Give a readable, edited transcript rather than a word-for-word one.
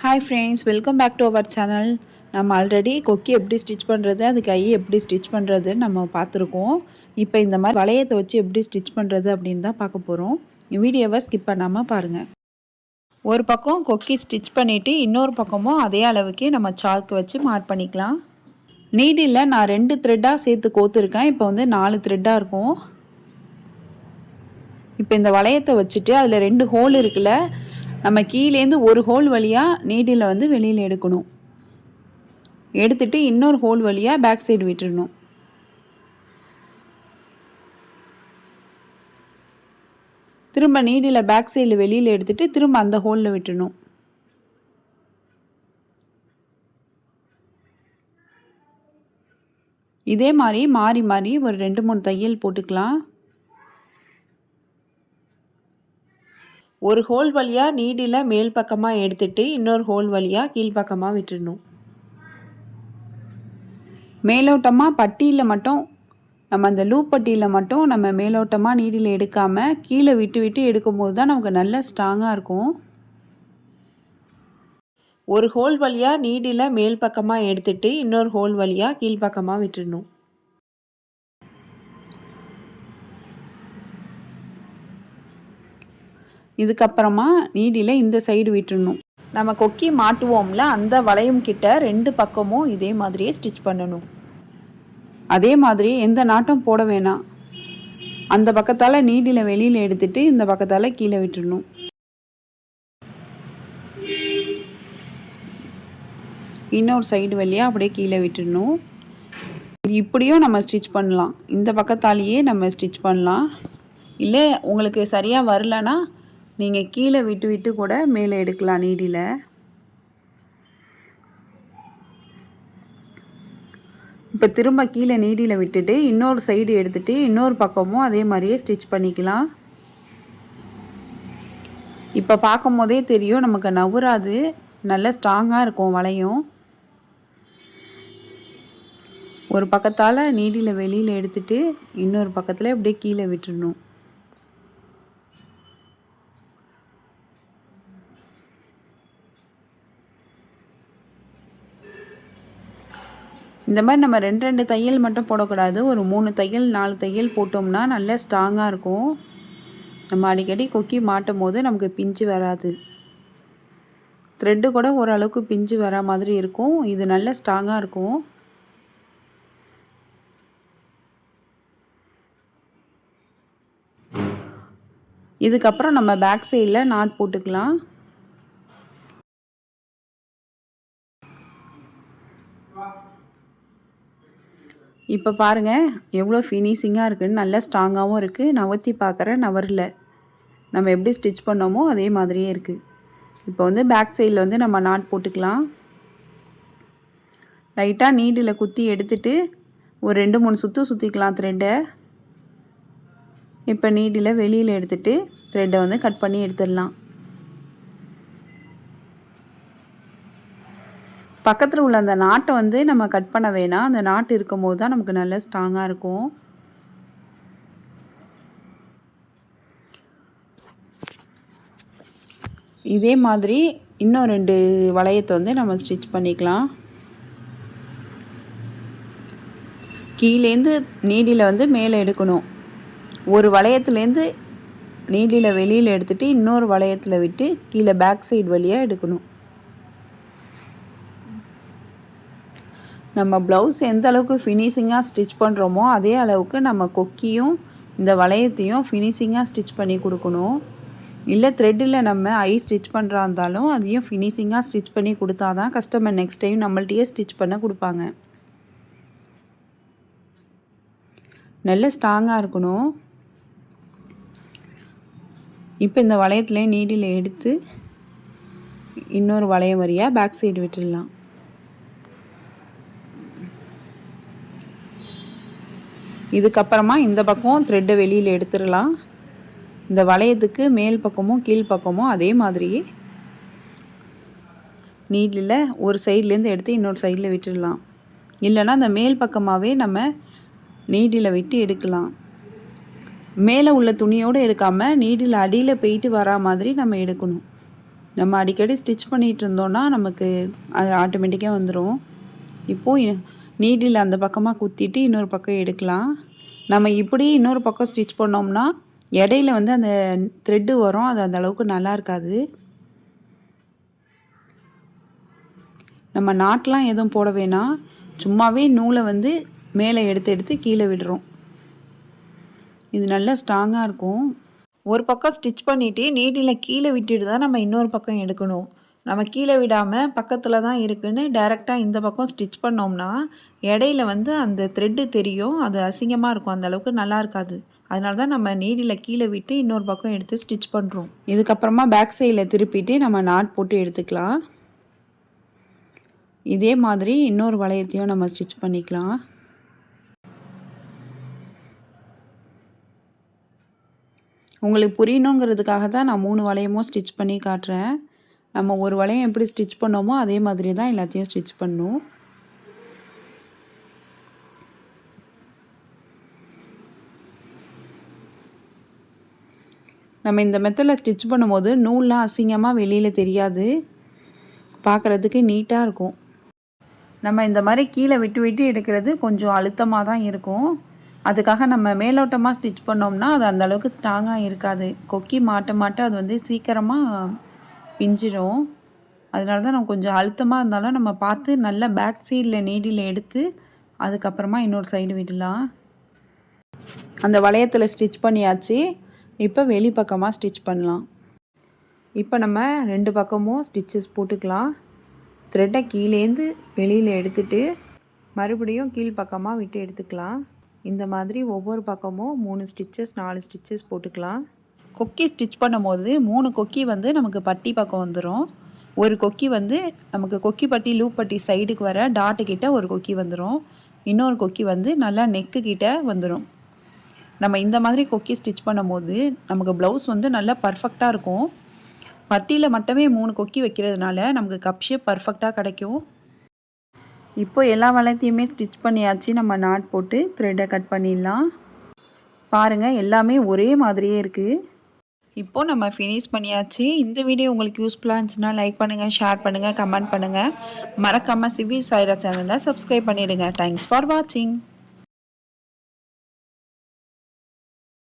Hi friends, welcome back to our channel. நம்ம already கொக்கி எப்படி ஸ்டிச் பண்ணுறது, அது கை எப்படி ஸ்டிச் பண்ணுறது நம்ம பார்த்துருக்கோம். இப்போ இந்த மாதிரி வளையத்தை வச்சு எப்படி ஸ்டிச் பண்ணுறது அப்படின்னு தான் பார்க்க போகிறோம். வீடியோவை ஸ்கிப் பண்ணாமல் பாருங்கள். ஒரு பக்கம் கொக்கி ஸ்டிச் பண்ணிவிட்டு இன்னொரு பக்கமும் அதே அளவுக்கு நம்ம சாக்கு வச்சு மார்க் பண்ணிக்கலாம். நீடில் நான் 2 த்ரெட்டாக சேர்த்து கோத்துருக்கேன். இப்போ வந்து 4 த்ரெட்டாக இருக்கும். இப்போ இந்த வளையத்தை வச்சுட்டு அதில் 2 ஹோல் இருக்குல்ல, நம்ம கீழேருந்து ஒரு ஹோல் வழியாக நீடில் வந்து வெளியில் எடுக்கணும். எடுத்துட்டு இன்னொரு ஹோல் வழியாக பேக் சைடு விட்டுடணும். திரும்ப நீடில் பேக் சைடில் வெளியில் எடுத்துட்டு திரும்ப அந்த ஹோலில் விட்டுடணும். இதே மாதிரி மாறி மாறி ஒரு 2-3 தையல் போட்டுக்கலாம். ஒரு ஹோல் வழியாக நீடில் மேல் பக்கமாக எடுத்துட்டு இன்னொரு ஹோல் வழியாக கீழ்ப்பக்கமாக விட்டுடணும். மேலோட்டமாக பட்டியில் மட்டும் நம்ம அந்த லூப் பட்டியில் மட்டும் நம்ம மேலோட்டமாக நீடில் எடுக்காமல் கீழே விட்டு விட்டு எடுக்கும்போது தான் நமக்கு நல்ல ஸ்ட்ராங்காக இருக்கும். ஒரு ஹோல் வழியாக நீடில் மேல் பக்கமாக எடுத்துட்டு இன்னொரு ஹோல் வழியாக கீழ்ப்பக்கமாக விட்டுடணும். இதுக்கப்புறமா நீடில் இந்த சைடு விட்டுடணும். நம்ம கொக்கி மாட்டுவோம்ல, அந்த வளையம் கிட்ட 2 பக்கமும் இதே மாதிரியே ஸ்டிச் பண்ணணும். அதே மாதிரி எந்த நாட்டும் போட வேணாம். அந்த பக்கத்தால் நீடில் வெளியில் எடுத்துட்டு இந்த பக்கத்தால் கீழே விட்டுடணும். இன்னொரு சைடு வழியாக அப்படியே கீழே விட்டுடணும். இது இப்படியும் நம்ம ஸ்டிச் பண்ணலாம். இந்த பக்கத்தாலேயே நம்ம ஸ்டிச் பண்ணலாம். இல்லை உங்களுக்கு சரியாக வரலன்னா நீங்கள் கீழே விட்டு விட்டு கூட மேலே எடுக்கலாம் நீடில். இப்போ திரும்ப கீழே நீடில் விட்டுட்டு இன்னொரு சைடு எடுத்துகிட்டு இன்னொரு பக்கமும் அதே மாதிரியே ஸ்டிச் பண்ணிக்கலாம். இப்போ பார்க்கும் போதே தெரியும் நமக்கு நவுறாது, நல்ல ஸ்ட்ராங்காக இருக்கும் வளையம். ஒரு பக்கத்தால் நீடில் வெளியில் எடுத்துட்டு இன்னொரு பக்கத்தில் அப்படியே கீழே விட்டுடணும். இந்த மாதிரி நம்ம 2 தையல் மட்டும் போடக்கூடாது. ஒரு 3 தையல் 4 தையல் போட்டோம்னா நல்ல ஸ்ட்ராங்காக இருக்கும். நம்ம அடிக்கடி கொக்கி மாட்டும் போது நமக்கு பிஞ்சு வராது. த்ரெட்டு கூட ஓரளவுக்கு பிஞ்சு வர மாதிரி இருக்கும். இது நல்ல ஸ்ட்ராங்காக இருக்கும். இதுக்கப்புறம் நம்ம பேக் சைடில் நாட் போட்டுக்கலாம். இப்போ பாருங்கள் எவ்வளோ ஃபினிஷிங்காக இருக்குதுன்னு, நல்லா ஸ்ட்ராங்காகவும் இருக்குது. நவர்த்தி பார்க்குற நவரில் நம்ம எப்படி ஸ்டிச் பண்ணோமோ அதே மாதிரியே இருக்குது. இப்போ வந்து பேக் சைடில் வந்து நம்ம நாட் போட்டுக்கலாம். லைட்டாக நீடில் குத்தி எடுத்துட்டு ஒரு 2-3 சுற்றிக்கலாம் த்ரெட்டை. இப்போ நீடில் வெளியில் எடுத்துட்டு த்ரெட்டை வந்து கட் பண்ணி எடுத்துடலாம். பக்கத்தில் உள்ள அந்த நாட்டை வந்து நம்ம கட் பண்ண வேணாம். அந்த நாட்டு இருக்கும் போது தான் நமக்கு நல்ல ஸ்ட்ராங்காக இருக்கும். இதே மாதிரி இன்னும் 2 வளையத்தை வந்து நம்ம ஸ்டிச் பண்ணிக்கலாம். கீழேருந்து நீடில் வந்து மேலே எடுக்கணும். ஒரு வளையத்துலேருந்து நீடில் வெளியில் எடுத்துகிட்டு இன்னொரு வளையத்தில் விட்டு கீழே பேக் சைடு வழியாக எடுக்கணும். நம்ம ப்ளவுஸ் எந்த அளவுக்கு ஃபினிஷிங்காக ஸ்டிச் பண்ணுறோமோ அதே அளவுக்கு நம்ம கொக்கியும் இந்த வளையத்தையும் ஃபினிஷிங்காக ஸ்டிச் பண்ணி கொடுக்கணும். இல்லை த்ரெட்டில் நம்ம ஸ்டிச் பண்ணுறா இருந்தாலும் அதையும் ஃபினிஷிங்காக ஸ்டிச் பண்ணி கொடுத்தா தான் கஸ்டமர் நெக்ஸ்ட் டைம் நம்மள்ட்டையே ஸ்டிச் பண்ண கொடுப்பாங்க. நல்ல ஸ்ட்ராங்காக இருக்கணும். இப்போ இந்த வளையத்துலேயே நீடில் எடுத்து இன்னொரு வளையம் வழியாக பேக் சைடு விட்டுடலாம். இதுக்கப்புறமா இந்த பக்கம் த்ரெட்டை வெளியில் எடுத்துடலாம். இந்த வளையத்துக்கு மேல் பக்கமும் கீழ் பக்கமும் அதே மாதிரியே நீடில் ஒரு சைட்லேருந்து எடுத்து இன்னொரு சைடில் விட்டுடலாம். இல்லைன்னா அந்த மேல் பக்கமாகவே நம்ம நீடில் விட்டு எடுக்கலாம். மேலே உள்ள துணியோடு எடுக்காமல் நீடில் அடியில் போயிட்டு வரா மாதிரி நம்ம எடுக்கணும். நம்ம அடிக்கடி ஸ்டிச் பண்ணிகிட்டு இருந்தோன்னா நமக்கு அது ஆட்டோமேட்டிக்காக வந்துடும். இப்போது நீடில் அந்த பக்கமாக குத்திட்டு இன்னொரு பக்கம் எடுக்கலாம். நம்ம இப்படி இன்னொரு பக்கம் ஸ்டிச் பண்ணோம்னா இடையில வந்து அந்த த்ரெட்டு வரும், அது அந்த அளவுக்கு நல்லா இருக்காது. நம்ம நாட்லாம் எதுவும் போட வேணாம், சும்மாவே நூலை வந்து மேலே எடுத்து எடுத்து கீழே விடுறோம். இது நல்லா ஸ்ட்ராங்காக இருக்கும். ஒரு பக்கம் ஸ்டிச் பண்ணிவிட்டு நீடில் கீழே விட்டுட்டு தான் நம்ம இன்னொரு பக்கம் எடுக்கணும். நம்ம கீழே விடாமல் பக்கத்தில் தான் இருக்குதுன்னு டைரெக்டாக இந்த பக்கம் ஸ்டிச் பண்ணோம்னா இடையில வந்து அந்த த்ரெட்டு தெரியும், அது அசிங்கமாக இருக்கும், அந்த அளவுக்கு நல்லா இருக்காது. அதனால தான் நம்ம நீடில் கீழே விட்டு இன்னொரு பக்கம் எடுத்து ஸ்டிச் பண்ணுறோம். இதுக்கப்புறமா பேக் சைடில் திருப்பிட்டு நம்ம நாட் போட்டு எடுத்துக்கலாம். இதே மாதிரி இன்னொரு வளையத்தையும் நம்ம ஸ்டிச் பண்ணிக்கலாம். உங்களுக்கு புரியணுங்கிறதுக்காக தான் நான் 3 வளையமும் ஸ்டிச் பண்ணி காட்டுறேன். நம்ம ஒரு வளையம் எப்படி ஸ்டிச் பண்ணோமோ அதே மாதிரி தான் எல்லாத்தையும் ஸ்டிச் பண்ணணும். நம்ம இந்த மெத்தடில் ஸ்டிச் பண்ணும்போது நூல்லாம் அசிங்கமாக வெளியில் தெரியாது, பார்க்குறதுக்கு நீட்டாக இருக்கும். நம்ம இந்த மாதிரி கீழே விட்டு விட்டு எடுக்கிறது கொஞ்சம் அழுத்தமாக தான் இருக்கும். அதுக்காக நம்ம மேலோட்டமாக ஸ்டிச் பண்ணோம்னா அது அந்தளவுக்கு ஸ்ட்ராங்காக இருக்காது. கொக்கி மாட்ட மாட்ட அது வந்து சீக்கிரமாக பிஞ்சிடும். அதனால தான் நம்ம கொஞ்சம் அழுத்தமாக இருந்தாலும் நம்ம பார்த்து நல்லா பேக் சைடில் நீடில் எடுத்து அதுக்கப்புறமா இன்னொரு சைடு விடலாம். அந்த வளையத்தில் ஸ்டிச் பண்ணியாச்சு. இப்போ வெளி பக்கமாக ஸ்டிச் பண்ணலாம். இப்போ நம்ம 2 பக்கமும் ஸ்டிச்சஸ் போட்டுக்கலாம். த்ரெட்டை கீழேந்து வெளியில் எடுத்துட்டு மறுபடியும் கீழ்ப்பக்கமாக விட்டு எடுத்துக்கலாம். இந்த மாதிரி ஒவ்வொரு பக்கமும் 3 ஸ்டிச்சஸ் 4 ஸ்டிச்சஸ் போட்டுக்கலாம். கொக்கி ஸ்டிச் பண்ணும்போது 3 கொக்கி வந்து நமக்கு பட்டி பக்கம் வந்துடும். ஒரு கொக்கி வந்து நமக்கு கொக்கி பட்டி லூப் பட்டி சைடுக்கு வர டாட்டு கிட்ட ஒரு கொக்கி வந்துடும். இன்னொரு கொக்கி வந்து நல்லா நெக்கு கிட்ட வந்துடும். நம்ம இந்த மாதிரி கொக்கி ஸ்டிச் பண்ணும்போது நமக்கு ப்ளவுஸ் வந்து நல்லா பர்ஃபெக்டாக இருக்கும். பட்டியில் மட்டுமே 3 கொக்கி வைக்கிறதுனால நமக்கு கப் ஷேப் பர்ஃபெக்டாக கிடைக்கும். இப்போ எல்லா வளையத்தையுமே ஸ்டிச் பண்ணியாச்சு. நம்ம நாட் போட்டு த்ரெட்டை கட் பண்ணிடலாம். பாருங்கள், எல்லாமே ஒரே மாதிரியே இருக்குது. இப்போ நம்ம ஃபினிஷ் பண்ணியாச்சு. இந்த வீடியோ உங்களுக்கு யூஸ்ஃபுல்லாக இருந்துச்சுன்னா லைக் பண்ணுங்கள், ஷேர் பண்ணுங்கள், கமெண்ட் பண்ணுங்கள். மறக்காமல் சிவி சாய்ரா சேனலை சப்ஸ்கிரைப் பண்ணிவிடுங்க. தேங்க்ஸ் ஃபார் வாட்சிங்.